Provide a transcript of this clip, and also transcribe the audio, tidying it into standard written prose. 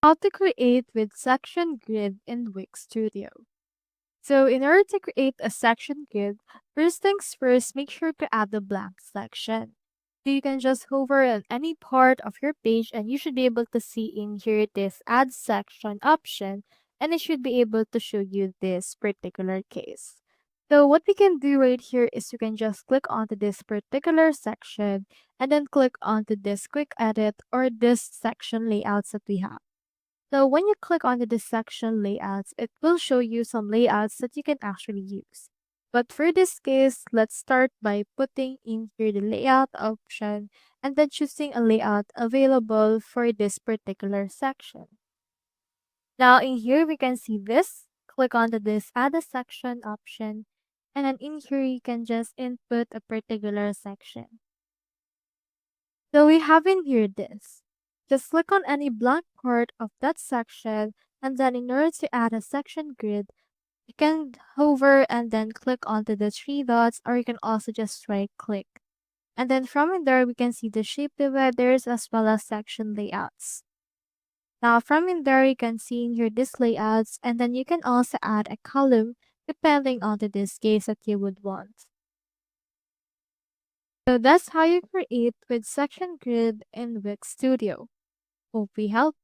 How to create with section grid in Wix Studio. So in order to create a section grid, first things first, make sure to add the blank section. So you can just hover on any part of your page and you should be able to see in here this add section option, and it should be able to show you this particular case. So what we can do right here is you can just click onto this particular section and then click onto this quick edit or this section layouts that we have. So when you click onto the section layouts, it will show you some layouts that you can actually use. But for this case, let's start by putting in here the layout option and then choosing a layout available for this particular section. Now in here, we can see this. Click onto this add a section option, and then in here, you can just input a particular section. So we have in here this. Just click on any blank part of that section, and then in order to add a section grid, you can hover and then click onto the three dots, or you can also just right click. And then from in there, we can see the shape dividers as well as section layouts. Now from in there, you can see in here these layouts, and then you can also add a column depending on the this case that you would want. So that's how you create with section grid in Wix Studio. Hope we helped.